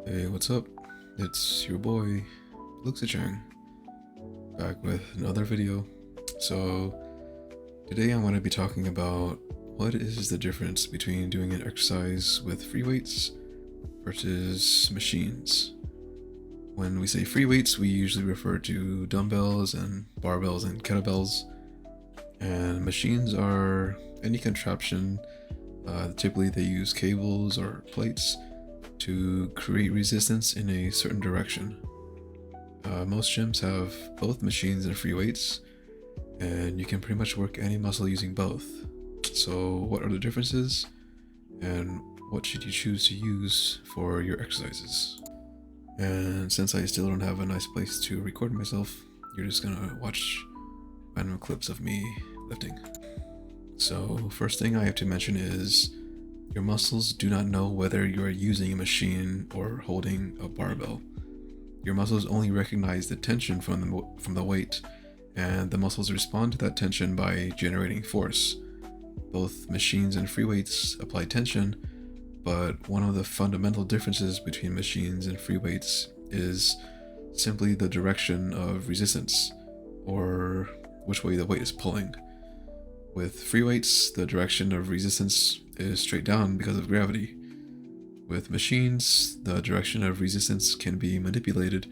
Hey, what's up? It's your boy, Luxichang, back with another video. So, today I'm going to be talking about what is the difference between doing an exercise with free weights versus machines. When we say free weights, we usually refer to dumbbells and barbells and kettlebells, and machines are any contraption. Typically, they use cables or plates to create resistance in a certain direction. Most gyms have both machines and free weights, and you can pretty much work any muscle using both. So what are the differences, and what should you choose to use for your exercises? And since I still don't have a nice place to record myself, you're just gonna watch random clips of me lifting. So first thing I have to mention is your muscles do not know whether you are using a machine or holding a barbell. Your muscles only recognize the tension from the weight, and the muscles respond to that tension by generating force. Both machines and free weights apply tension, but one of the fundamental differences between machines and free weights is simply the direction of resistance, or which way the weight is pulling. With free weights, the direction of resistance is straight down because of gravity. With machines, the direction of resistance can be manipulated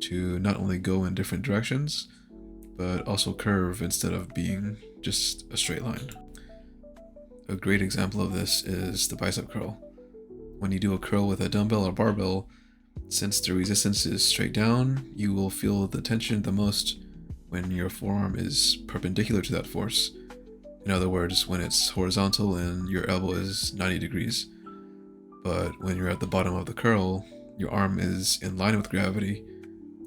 to not only go in different directions, but also curve instead of being just a straight line. A great example of this is the bicep curl. When you do a curl with a dumbbell or barbell, since the resistance is straight down, you will feel the tension the most when your forearm is perpendicular to that force. In other words, when it's horizontal and your elbow is 90 degrees. But when you're at the bottom of the curl, your arm is in line with gravity,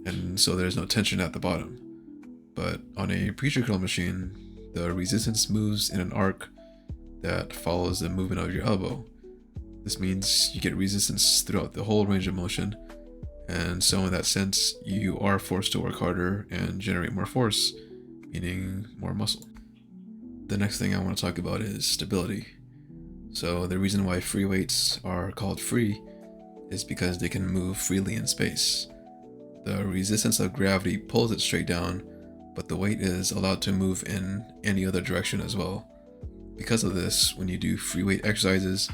and so there's no tension at the bottom. But on a preacher curl machine, the resistance moves in an arc that follows the movement of your elbow. This means you get resistance throughout the whole range of motion, and so in that sense, you are forced to work harder and generate more force, meaning more muscle. The next thing I want to talk about is stability. So the reason why free weights are called free is because they can move freely in space. The resistance of gravity pulls it straight down, but the weight is allowed to move in any other direction as well. Because of this, when you do free weight exercises,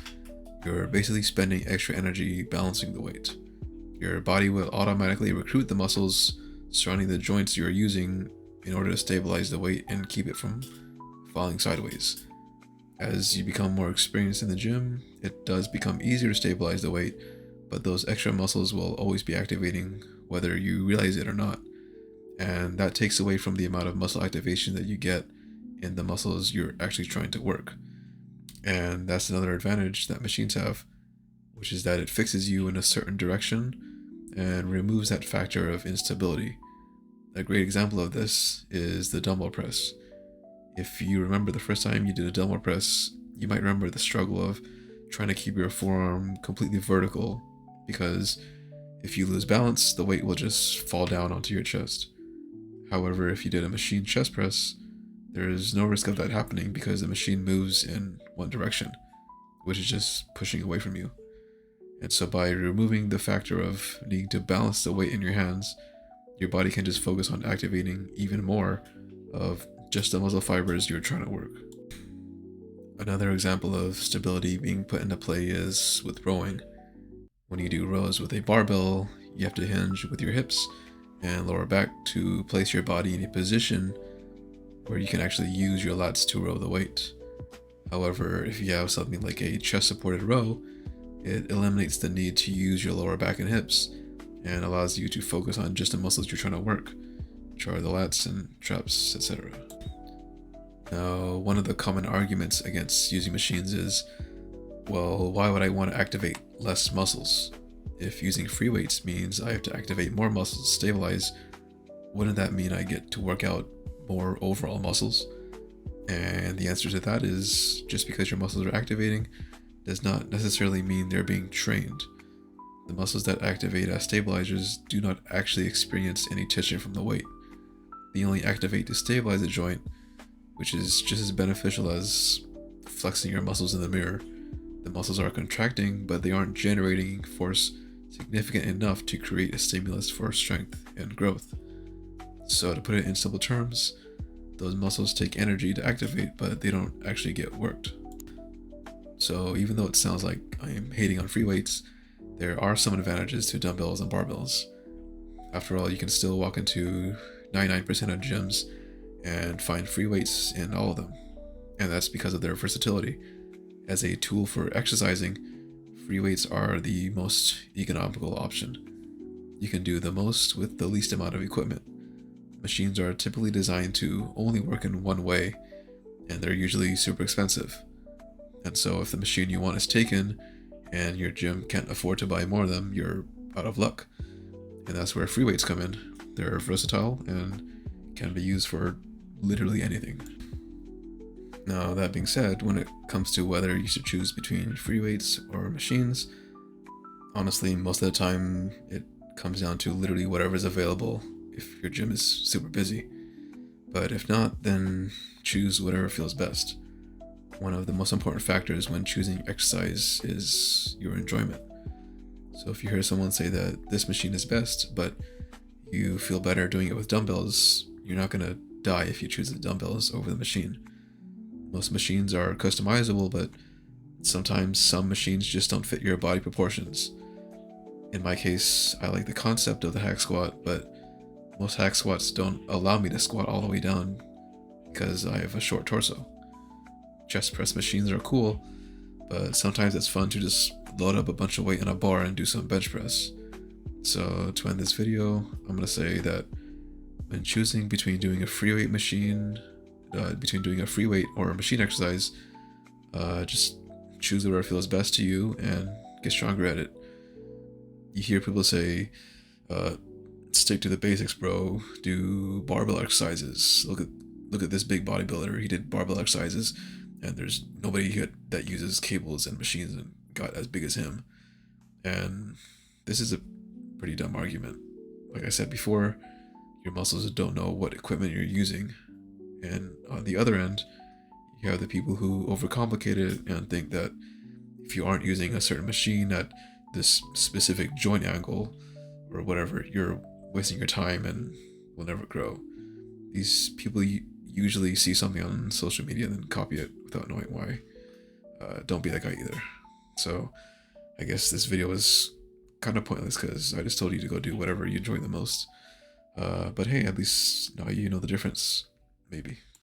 you're basically spending extra energy balancing the weight. Your body will automatically recruit the muscles surrounding the joints you're using in order to stabilize the weight and keep it from falling sideways. As you become more experienced in the gym, it does become easier to stabilize the weight, but those extra muscles will always be activating whether you realize it or not. And that takes away from the amount of muscle activation that you get in the muscles you're actually trying to work. And that's another advantage that machines have, which is that it fixes you in a certain direction and removes that factor of instability. A great example of this is the dumbbell press. If you remember the first time you did a dumbbell press, you might remember the struggle of trying to keep your forearm completely vertical, because if you lose balance, the weight will just fall down onto your chest. However, if you did a machine chest press, there is no risk of that happening because the machine moves in one direction, which is just pushing away from you. And so by removing the factor of needing to balance the weight in your hands, your body can just focus on activating even more of just the muscle fibers you're trying to work. Another example of stability being put into play is with rowing. When you do rows with a barbell, you have to hinge with your hips and lower back to place your body in a position where you can actually use your lats to row the weight. However, if you have something like a chest supported row, it eliminates the need to use your lower back and hips and allows you to focus on just the muscles you're trying to work, which are the lats and traps, etc. Now, one of the common arguments against using machines is, well, why would I want to activate less muscles? If using free weights means I have to activate more muscles to stabilize, wouldn't that mean I get to work out more overall muscles? And the answer to that is, just because your muscles are activating does not necessarily mean they're being trained. The muscles that activate as stabilizers do not actually experience any tension from the weight. They only activate to stabilize the joint, which is just as beneficial as flexing your muscles in the mirror. The muscles are contracting, but they aren't generating force significant enough to create a stimulus for strength and growth. So to put it in simple terms, those muscles take energy to activate, but they don't actually get worked. So even though it sounds like I am hating on free weights, there are some advantages to dumbbells and barbells. After all, you can still walk into 99% of gyms and find free weights in all of them. And that's because of their versatility. As a tool for exercising, free weights are the most economical option. You can do the most with the least amount of equipment. Machines are typically designed to only work in one way, and they're usually super expensive. And so if the machine you want is taken and your gym can't afford to buy more of them, you're out of luck. And that's where free weights come in. They're versatile and can be used for literally anything. Now, that being said, when it comes to whether you should choose between free weights or machines, honestly, most of the time it comes down to literally whatever's available if your gym is super busy. But if not, then choose whatever feels best. One of the most important factors when choosing exercise is your enjoyment. So if you hear someone say that this machine is best, but you feel better doing it with dumbbells, you're not going to die if you choose the dumbbells over the machine. Most machines are customizable, but sometimes some machines just don't fit your body proportions. In my case, I like the concept of the hack squat, but most hack squats don't allow me to squat all the way down because I have a short torso. Chest press machines are cool, but sometimes it's fun to just load up a bunch of weight on a bar and do some bench press. So to end this video, I'm going to say that when choosing between doing a free weight or a machine exercise, just choose whatever feels best to you and get stronger at it. You hear people say, stick to the basics, bro. Do barbell exercises. Look at this big bodybuilder. He did barbell exercises, and there's nobody that uses cables and machines and got as big as him. And this is a pretty dumb argument. Like I said before, your muscles don't know what equipment you're using. And on the other end, you have the people who overcomplicate it and think that if you aren't using a certain machine at this specific joint angle or whatever, you're wasting your time and will never grow. These people usually see something on social media and then copy it without knowing why. Don't be that guy either. So I guess this video was kind of pointless because I just told you to go do whatever you enjoy the most. But hey, at least now you know the difference. Maybe.